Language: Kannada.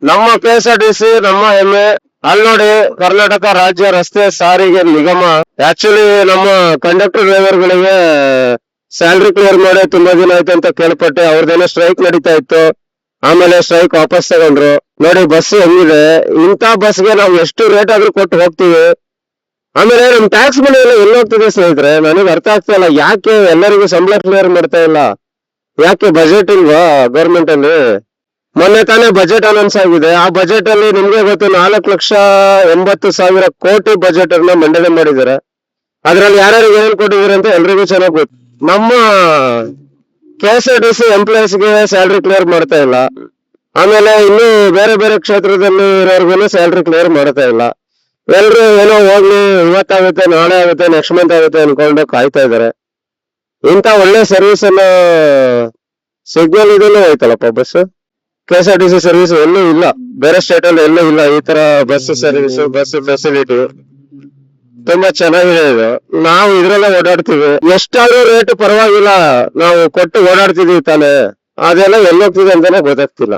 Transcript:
ನಮ್ಮ KSRTC ನಮ್ಮ ಹೆಮ್ಮೆ. ಅಲ್ಲಿ ನೋಡಿ ಕರ್ನಾಟಕ ರಾಜ್ಯ ರಸ್ತೆ ಸಾರಿಗೆ ನಿಗಮ ಆಕ್ಚುಲಿ ನಮ್ಮ ಕಂಡಕ್ಟರ್ ಡ್ರೈವರ್ ಗಳಿಗೆ ಸ್ಯಾಲ್ರಿ ಕ್ಲಿಯರ್ ಮಾಡಿ ತುಂಬಾ ದಿನ ಆಯ್ತು ಅಂತ ಕೇಳ್ಪಟ್ಟೆ. ಅವ್ರದ್ದೇನೋ ಸ್ಟ್ರೈಕ್ ನಡೀತಾ ಇತ್ತು, ಆಮೇಲೆ ಸ್ಟ್ರೈಕ್ ವಾಪಸ್ ತಗೊಂಡ್ರು. ನೋಡಿ ಬಸ್ ಹೆಂಗಿದೆ, ಇಂಥ ಬಸ್ಗೆ ನಾವು ಎಷ್ಟು ರೇಟ್ ಆದ್ರೂ ಕೊಟ್ಟು ಹೋಗ್ತೀವಿ. ಆಮೇಲೆ ನಮ್ ಟ್ಯಾಕ್ಸ್ ಮನಿ ಎಲ್ಲ ಎಲ್ಲಿ ಹೋಗ್ತದೆ ಸ್ನೇಹಿತರೆ, ನನಗೆ ಅರ್ಥ ಆಗ್ತಾ ಇಲ್ಲ. ಯಾಕೆ ಎಲ್ಲರಿಗೂ ಸಂಬಳ ಕ್ಲಿಯರ್ ಮಾಡ್ತಾ ಇಲ್ಲ? ಯಾಕೆ ಬಜೆಟ್ ಇಲ್ವಾ ಗೌರ್ಮೆಂಟ್ ಅಲ್ಲಿ? ಮೊನ್ನೆ ತಾನೇ ಬಜೆಟ್ ಅನೌನ್ಸ್ ಆಗಿದೆ. ಆ ಬಜೆಟ್ ಅಲ್ಲಿ ನಿಮ್ಗೆ ಗೊತ್ತು 4,80,000 ಕೋಟಿ ಬಜೆಟ್ ಅನ್ನ ಮಂಡನೆ ಮಾಡಿದ್ದಾರೆ. ಅದ್ರಲ್ಲಿ ಯಾರ್ಯಾರಿಗೆ ಏನೇನ್ ಕೊಟ್ಟಿದ್ದಾರೆ ಅಂತ ಎಲ್ರಿಗೂ ಚೆನ್ನಾಗಿ ಗೊತ್ತು. ನಮ್ಮ KSRTC ಎಂಪ್ಲಾಯೀಸ್ ಗೆ ಸ್ಯಾಲ್ರಿ ಕ್ಲಿಯರ್ ಮಾಡ್ತಾ ಇಲ್ಲ. ಆಮೇಲೆ ಇನ್ನು ಬೇರೆ ಬೇರೆ ಕ್ಷೇತ್ರದಲ್ಲಿ ಇರೋರ್ಗು ಸ್ಯಾಲ್ರಿ ಕ್ಲಿಯರ್ ಮಾಡ್ತಾ ಇಲ್ಲ. ಎಲ್ರು ಏನೋ ಹೋಗ್ಲಿ, ಇವತ್ತಾಗುತ್ತೆ, ನಾಳೆ ಆಗುತ್ತೆ, ನೆಕ್ಸ್ಟ್ ಮಂತ್ ಆಗುತ್ತೆ ಅನ್ಕೊಂಡು ಕಾಯ್ತಾ ಇದಾರೆ. ಇಂತ ಒಳ್ಳೆ ಸರ್ವಿಸ್ ಅನ್ನ ಸಿಗ್ನಲ್ ಇದನ್ನು ಹೋಯ್ತಲ್ಲಪ್ಪ ಬಸ್. KSRTC ಸರ್ವಿಸ್ ಎಲ್ಲೂ ಇಲ್ಲ, ಬೇರೆ ಸ್ಟೇಟ್ ಅಲ್ಲಿ ಎಲ್ಲೂ ಇಲ್ಲ ಈ ತರ ಬಸ್ ಸರ್ವಿಸ್, ಬಸ್ ಫೆಸಿಲಿಟಿ. ತುಂಬಾ ಚೆನ್ನಾಗಿದೆ ಇದು. ನಾವು ಇದ್ರಲ್ಲೇ ಓಡಾಡ್ತೀವಿ. ಎಷ್ಟಾದ್ರೂ ರೇಟ್ ಪರವಾಗಿಲ್ಲ, ನಾವು ಕೊಟ್ಟು ಓಡಾಡ್ತಿದೀವಿ ತಾನೆ. ಅದೆಲ್ಲ ಎಲ್ಲೋಗ್ತಿದೆ ಅಂತಾನೆ ಗೊತ್ತಾಗ್ತಿಲ್ಲ.